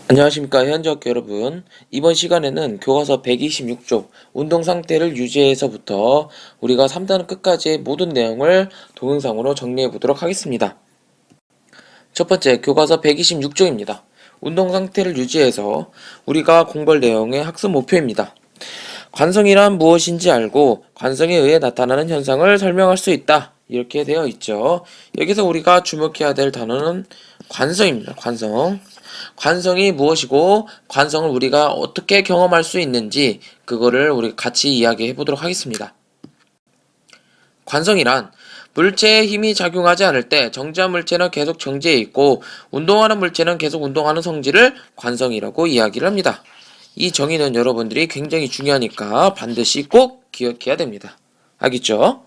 안녕하십니까 현지학교 여러분. 이번 시간에는 교과서 126쪽 운동 상태를 유지해서부터 우리가 3단 끝까지의 모든 내용을 동영상으로 정리해 보도록 하겠습니다. 첫 번째, 교과서 126쪽입니다. 운동 상태를 유지해서 우리가 공부할 내용의 학습 목표입니다. 관성이란 무엇인지 알고 관성에 의해 나타나는 현상을 설명할 수 있다, 이렇게 되어 있죠. 여기서 우리가 주목해야 될 단어는 관성입니다. 관성이 무엇이고 관성을 우리가 어떻게 경험할 수 있는지 그거를 우리 같이 이야기해 보도록 하겠습니다. 관성이란 물체에 힘이 작용하지 않을 때 정지한 물체는 계속 정지해 있고 운동하는 물체는 계속 운동하는 성질을 관성이라고 이야기를 합니다. 이 정의는 여러분들이 굉장히 중요하니까 반드시 꼭 기억해야 됩니다. 알겠죠?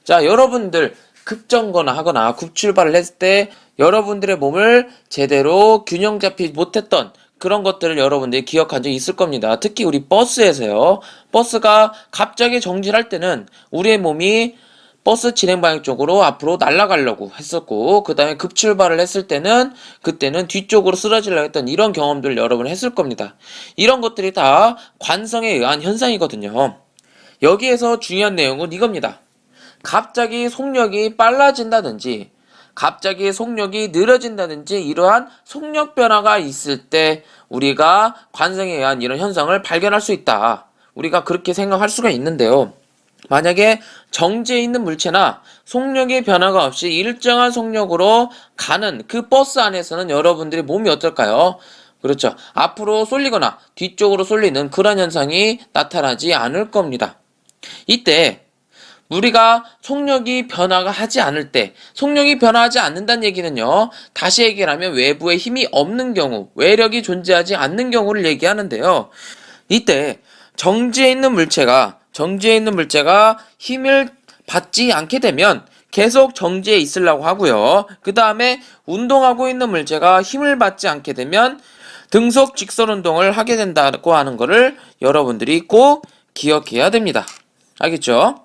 자, 여러분들 급정거나 하거나 급출발을 했을 때 여러분들의 몸을 제대로 균형 잡히지 못했던 그런 것들을 여러분들이 기억한 적이 있을 겁니다. 특히 우리 버스에서요. 버스가 갑자기 정지할 때는 우리의 몸이 버스 진행 방향 쪽으로 앞으로 날아가려고 했었고, 그 다음에 급출발을 했을 때는 그때는 뒤쪽으로 쓰러지려고 했던 이런 경험들을 여러분 했을 겁니다. 이런 것들이 다 관성에 의한 현상이거든요. 여기에서 중요한 내용은 이겁니다. 갑자기 속력이 빨라진다든지 갑자기 속력이 느려진다든지 이러한 속력 변화가 있을 때 우리가 관성에 의한 이런 현상을 발견할 수 있다. 우리가 그렇게 생각할 수가 있는데요. 만약에 정지해 있는 물체나 속력의 변화가 없이 일정한 속력으로 가는 그 버스 안에서는 여러분들의 몸이 어떨까요? 그렇죠. 앞으로 쏠리거나 뒤쪽으로 쏠리는 그런 현상이 나타나지 않을 겁니다. 이때 우리가 속력이 변화하지 않을 때, 속력이 변화하지 않는다는 얘기는요, 다시 얘기를 하면 외부에 힘이 없는 경우, 외력이 존재하지 않는 경우를 얘기하는데요. 이때 정지해 있는 물체가 힘을 받지 않게 되면 계속 정지해 있으려고 하고요. 그 다음에 운동하고 있는 물체가 힘을 받지 않게 되면 등속 직선 운동을 하게 된다고 하는 것을 여러분들이 꼭 기억해야 됩니다. 알겠죠?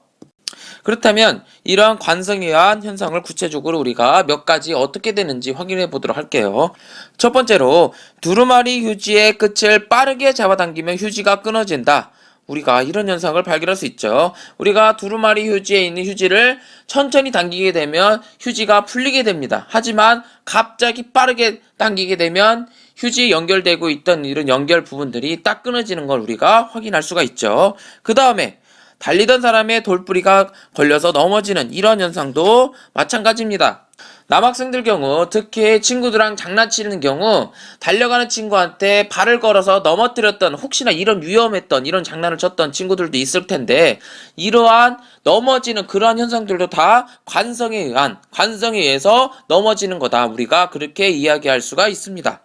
그렇다면 이러한 관성에 의한 현상을 구체적으로 우리가 몇 가지 어떻게 되는지 확인해 보도록 할게요. 첫 번째로 두루마리 휴지의 끝을 빠르게 잡아당기면 휴지가 끊어진다. 우리가 이런 현상을 발견할 수 있죠. 우리가 두루마리 휴지에 있는 휴지를 천천히 당기게 되면 휴지가 풀리게 됩니다. 하지만 갑자기 빠르게 당기게 되면 휴지에 연결되고 있던 이런 연결 부분들이 딱 끊어지는 걸 우리가 확인할 수가 있죠. 그 다음에 달리던 사람의 돌부리가 걸려서 넘어지는 이런 현상도 마찬가지입니다. 남학생들 경우, 특히 친구들랑 장난치는 경우 달려가는 친구한테 발을 걸어서 넘어뜨렸던, 혹시나 이런 위험했던 이런 장난을 쳤던 친구들도 있을 텐데, 이러한 넘어지는 그러한 현상들도 다 관성에 의해서 넘어지는 거다. 우리가 그렇게 이야기할 수가 있습니다.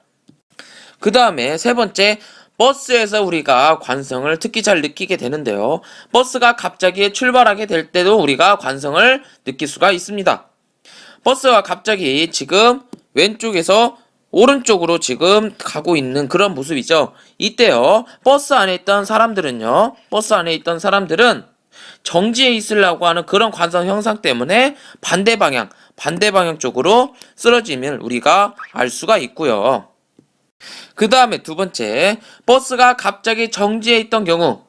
그 다음에 세 번째, 버스에서 우리가 관성을 특히 잘 느끼게 되는데요. 버스가 갑자기 출발하게 될 때도 우리가 관성을 느낄 수가 있습니다. 버스가 갑자기 지금 왼쪽에서 오른쪽으로 지금 가고 있는 그런 모습이죠. 이때요, 버스 안에 있던 사람들은 정지해 있으려고 하는 그런 관성 형상 때문에 반대 방향 쪽으로 쓰러짐을 우리가 알 수가 있고요. 그 다음에 두 번째, 버스가 갑자기 정지해 있던 경우,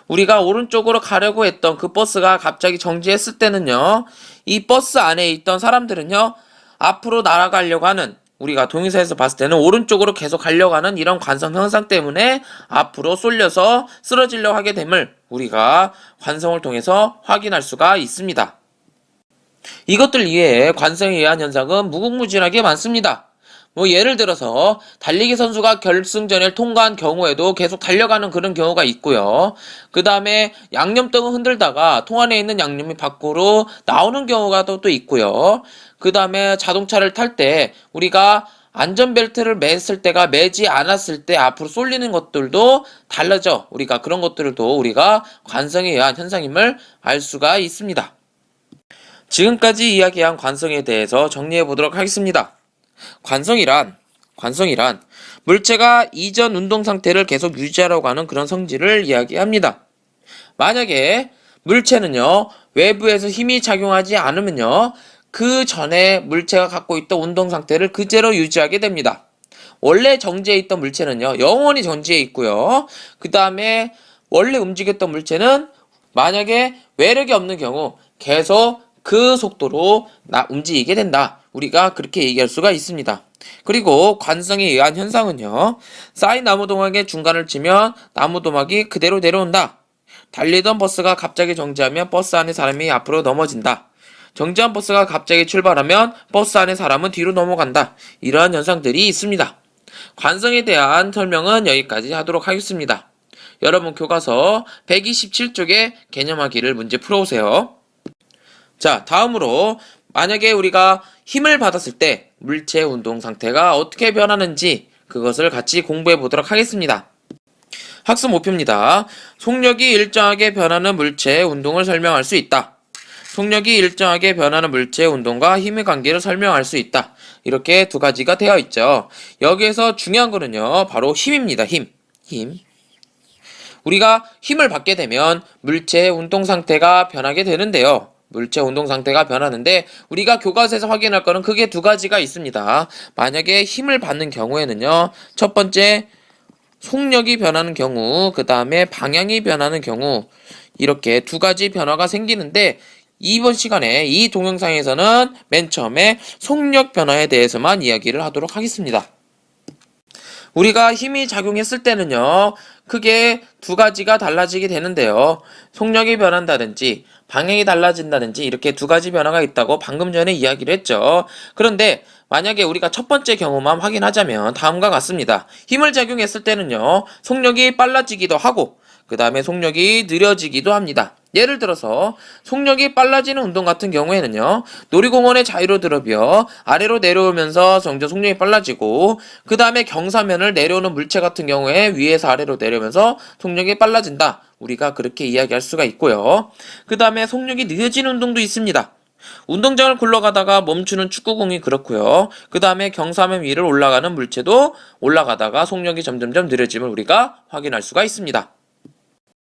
우리가 오른쪽으로 가려고 했던 그 버스가 갑자기 정지했을 때는요, 이 버스 안에 있던 사람들은요, 앞으로 날아가려고 하는, 우리가 동영상에서 봤을 때는 오른쪽으로 계속 가려고 하는 이런 관성 현상 때문에 앞으로 쏠려서 쓰러지려고 하게 됨을 우리가 관성을 통해서 확인할 수가 있습니다. 이것들 이외에 관성에 의한 현상은 무궁무진하게 많습니다. 예를 들어서 달리기 선수가 결승전을 통과한 경우에도 계속 달려가는 그런 경우가 있고요. 그 다음에 양념떡을 흔들다가 통 안에 있는 양념이 밖으로 나오는 경우가 또 있고요. 그 다음에 자동차를 탈 때 우리가 안전벨트를 맸을 때가 매지 않았을 때 앞으로 쏠리는 것들도 달라져. 우리가 그런 것들도 우리가 관성에 의한 현상임을 알 수가 있습니다. 지금까지 이야기한 관성에 대해서 정리해 보도록 하겠습니다. 관성이란 물체가 이전 운동 상태를 계속 유지하려고 하는 그런 성질을 이야기합니다. 만약에 물체는요, 외부에서 힘이 작용하지 않으면요, 그 전에 물체가 갖고 있던 운동 상태를 그대로 유지하게 됩니다. 원래 정지해 있던 물체는요, 영원히 정지해 있고요. 그 다음에 원래 움직였던 물체는 만약에 외력이 없는 경우 계속 그 속도로 움직이게 된다. 우리가 그렇게 얘기할 수가 있습니다. 그리고 관성에 의한 현상은요, 쌓인 나무도막의 중간을 치면 나무도막이 그대로 내려온다. 달리던 버스가 갑자기 정지하면 버스 안에 사람이 앞으로 넘어진다. 정지한 버스가 갑자기 출발하면 버스 안에 사람은 뒤로 넘어간다. 이러한 현상들이 있습니다. 관성에 대한 설명은 여기까지 하도록 하겠습니다. 여러분 교과서 127쪽에 개념하기를 문제 풀어오세요. 자, 다음으로 만약에 우리가 힘을 받았을 때 물체 운동 상태가 어떻게 변하는지 그것을 같이 공부해 보도록 하겠습니다. 학습 목표입니다. 속력이 일정하게 변하는 물체의 운동을 설명할 수 있다. 속력이 일정하게 변하는 물체의 운동과 힘의 관계를 설명할 수 있다. 이렇게 두 가지가 되어 있죠. 여기에서 중요한 거는요, 바로 힘입니다. 힘. 우리가 힘을 받게 되면 물체의 운동 상태가 변하게 되는데요. 물체 운동 상태가 변하는데 우리가 교과서에서 확인할 거는 크게 두 가지가 있습니다. 만약에 힘을 받는 경우에는요, 첫 번째 속력이 변하는 경우, 그 다음에 방향이 변하는 경우, 이렇게 두 가지 변화가 생기는데 이번 시간에 이 동영상에서는 맨 처음에 속력 변화에 대해서만 이야기를 하도록 하겠습니다. 우리가 힘이 작용했을 때는요, 크게 두 가지가 달라지게 되는데요. 속력이 변한다든지 방향이 달라진다든지 이렇게 두 가지 변화가 있다고 방금 전에 이야기를 했죠. 그런데 만약에 우리가 첫 번째 경우만 확인하자면 다음과 같습니다. 힘을 작용했을 때는요, 속력이 빨라지기도 하고 그 다음에 속력이 느려지기도 합니다. 예를 들어서 속력이 빨라지는 운동 같은 경우에는요, 놀이공원의 자유로 드롭이요, 아래로 내려오면서 점점 속력이 빨라지고 그 다음에 경사면을 내려오는 물체 같은 경우에 위에서 아래로 내려오면서 속력이 빨라진다. 우리가 그렇게 이야기할 수가 있고요. 그 다음에 속력이 느려지는 운동도 있습니다. 운동장을 굴러가다가 멈추는 축구공이 그렇고요. 그 다음에 경사면 위를 올라가는 물체도 올라가다가 속력이 점점점 느려짐을 우리가 확인할 수가 있습니다.